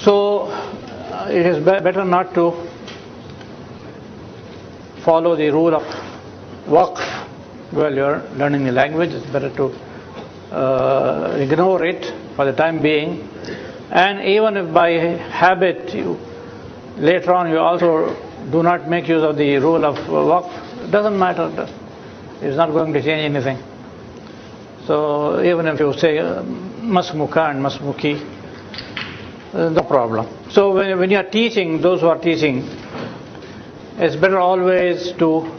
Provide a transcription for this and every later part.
So it is better not to follow the rule of waqf while you're learning the language. It's better to ignore it for the time being. And even if by habit later on you also do not make use of the rule of waqf, it doesn't matter. It's not going to change anything. So even if you say masmuka and masmuki, no problem. So when you are teaching, those who are teaching, it's better always to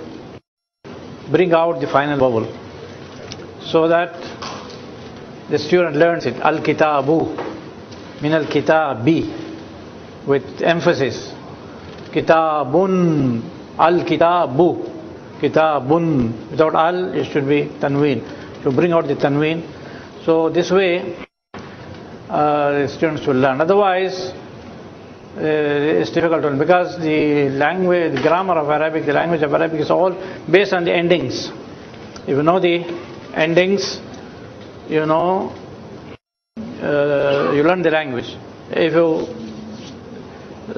bring out the final vowel so that the student learns it. Al-kitabu, min al-kitabi, with emphasis. Kitabun, al-kitabu, kitabun. Without al, it should be tanween. To bring out the tanween. So this way, the students will learn. Otherwise, it's difficult to learn because the language, the grammar of Arabic, the language of Arabic is all based on the endings. If you know the endings, you know, you learn the language. If you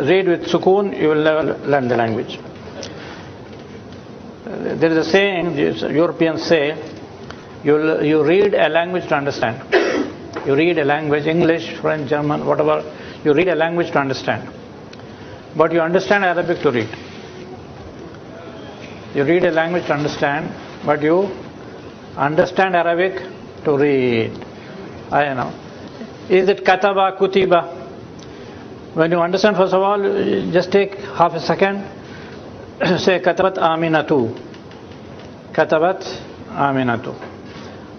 read with sukoon, you will never learn the language. There is a saying, Europeans say, you read a language to understand. You read a language, English, French, German, whatever, you read a language to understand. But you understand Arabic to read. You read a language to understand, but you understand Arabic to read. I know. Is it kataba, kutiba? When you understand, first of all, just take half a second. Say katabat aminatu. Katabat aminatu.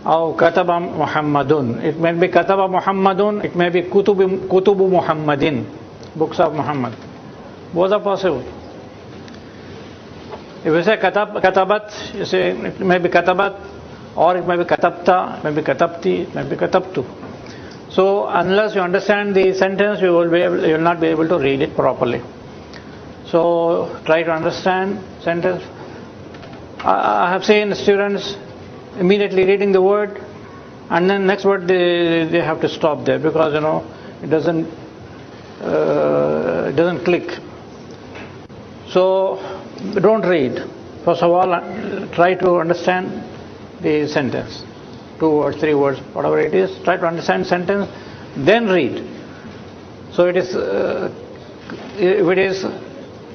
Or kataba Muhammadun. It may be kataba Muhammadun, it may be kutubu Muhammadin, books of Muhammad. Both are possible. If you say katabat, you say it may be katabat, or it may be katabta, it may be katabti, it may be katabtu. So unless you understand the sentence, you will not be able to read it properly. So try to understand sentence. I have seen students immediately reading the word, and then next word they have to stop there because it doesn't click. So don't read. First of all, try to understand the sentence, 2 words, 3 words, whatever it is. Try to understand sentence, then read. So it is if it is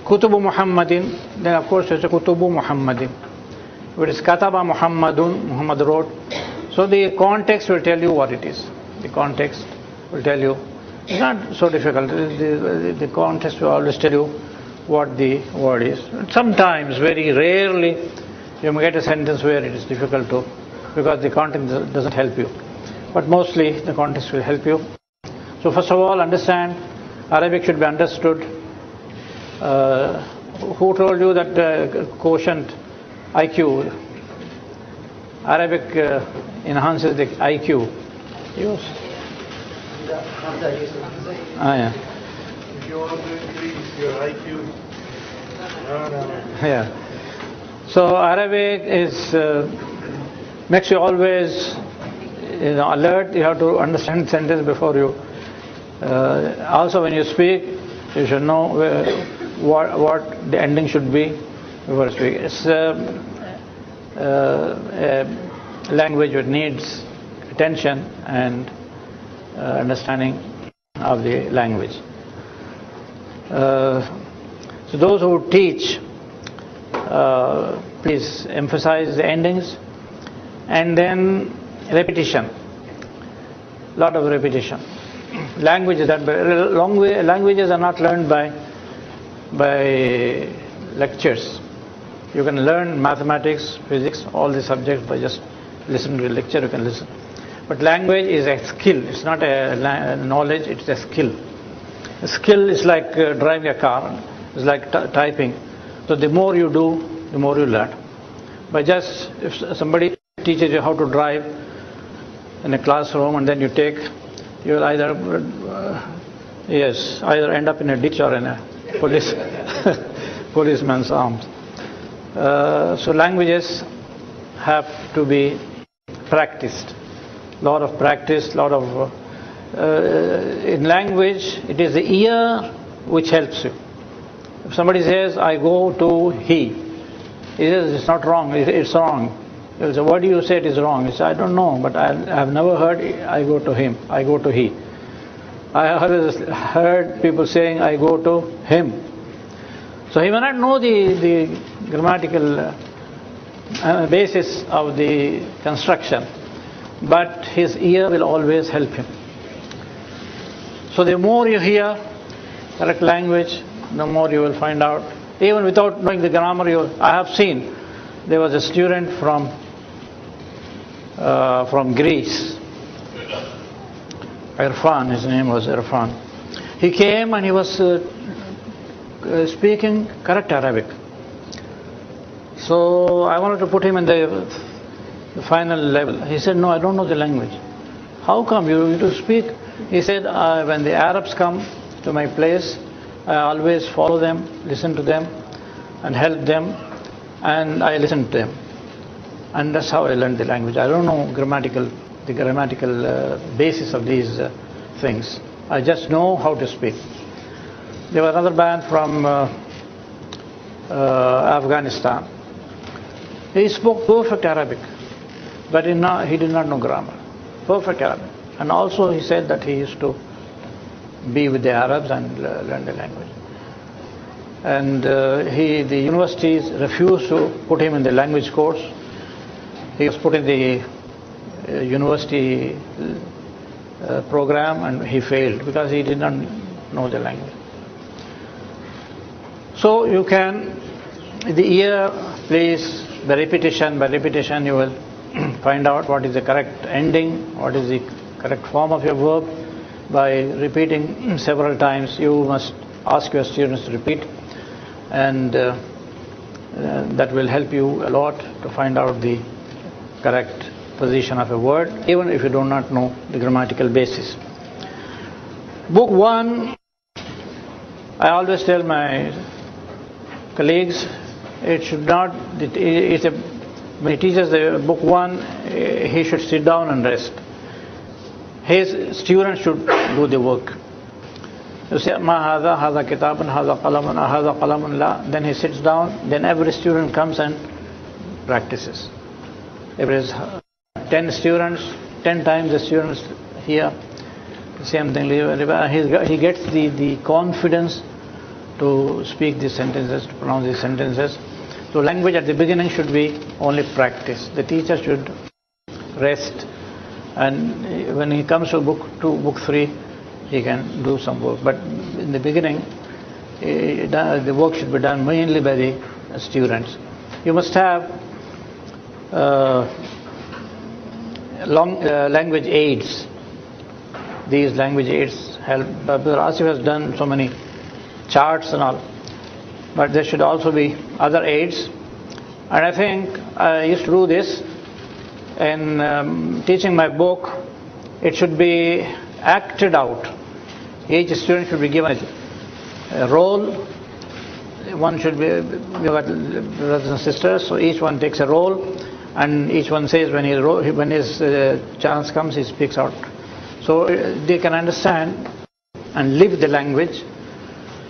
kutubu Muhammadin, then of course it's a kutubu Muhammadin. If it is kataba Muhammadun, Muhammad wrote. So the context will tell you what it is. The context will tell you. It's not so difficult. The context will always tell you what the word is. Sometimes, very rarely, you may get a sentence where it is difficult to, because the context doesn't help you. But mostly the context will help you. So first of all, understand Arabic should be understood. Who told you that quotient IQ, Arabic enhances the IQ? Yes. Yeah. If you want to increase your IQ, Yeah. So Arabic is makes you always alert. You have to understand sentence before you. Also, when you speak, you should know what the ending should be before you speak. It's a language which needs attention and understanding of the language. So those who teach, please emphasize the endings, and then repetition. Lot of repetition. Languages are not learned by lectures. You can learn mathematics, physics, all the subjects by just listening to a lecture. You can listen. But language is a skill. It's not a knowledge. It's a skill. A skill is like driving a car. It's like typing. So the more you do, the more you learn. By just, if somebody teaches you how to drive in a classroom and then you will either either end up in a ditch or in a policeman's arms. So languages have to be practiced. Lot of practice, lot of in language, it is the ear which helps you. If somebody says, I go to he says, it's not wrong, it's wrong. He'll say, what do you say it is wrong? He says, I don't know, but I have never heard I go to him, I go to he. I have heard people saying, I go to him. So he may not know the grammatical basis of the construction, but his ear will always help him. So the more you hear correct language, the more you will find out. Even without knowing the grammar, I have seen, there was a student from Greece, Irfan, his name was Irfan. He came and he was speaking correct Arabic. So I wanted to put him in the final level. He said, no, I don't know the language. How come you to speak? He said, when the Arabs come to my place, I always follow them, listen to them, and help them, and I listen to them. And that's how I learned the language. I don't know the grammatical basis of these things. I just know how to speak. There was another man from Afghanistan. He spoke perfect Arabic, but he did not know grammar. Perfect Arabic. And also he said that he used to be with the Arabs and learn the language. And the universities refused to put him in the language course. He was put in the university program and he failed because he did not know the language. So you can, the ear plays by repetition you will find out what is the correct ending, what is the correct form of your verb. By repeating several times, you must ask your students to repeat, and that will help you a lot to find out the correct position of a word, even if you do not know the grammatical basis. Book 1, I always tell my colleagues, it should not, when he teaches the book 1, he should sit down and rest. His students should do the work. You say, Ma hadha, hadha kitabun, hadha qalamun, la. Then he sits down, then every student comes and practices. If it is 10 students, 10 times the students hear the same thing. He gets the confidence to speak these sentences, to pronounce these sentences. So language at the beginning should be only practice. The teacher should rest. And when he comes to book 2, book 3, he can do some work. But in the beginning, the work should be done mainly by the students. You must have language aids. These language aids help. Abdur Asif has done so many charts and all. But there should also be other aids. And I think I used to do this. In teaching my book, it should be acted out. Each student should be given a role. One should be, we got brothers and sisters, so each one takes a role, and each one says when his chance comes, he speaks out. So they can understand and live the language,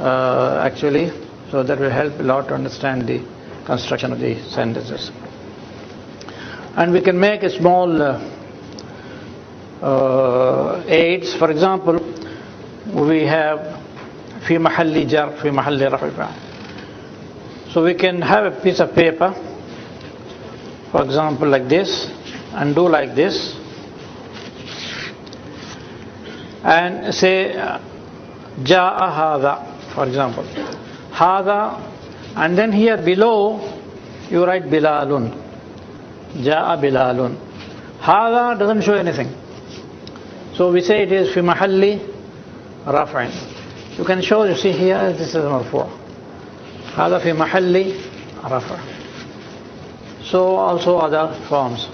actually. So that will help a lot to understand the construction of the sentences. And we can make a small aids. For example, we have fi mahalli jar, fi mahalli rafa. So we can have a piece of paper, for example, like this, and do like this, and say ja'a hadha, for example, hadha, and then here below you write bilalun. Ja'a Bilalun. Hadha doesn't show anything. So we say it is fi mahalli raf'in. You can show, you see here, this is marfu'. Hadha fi mahalli raf'. So also other forms.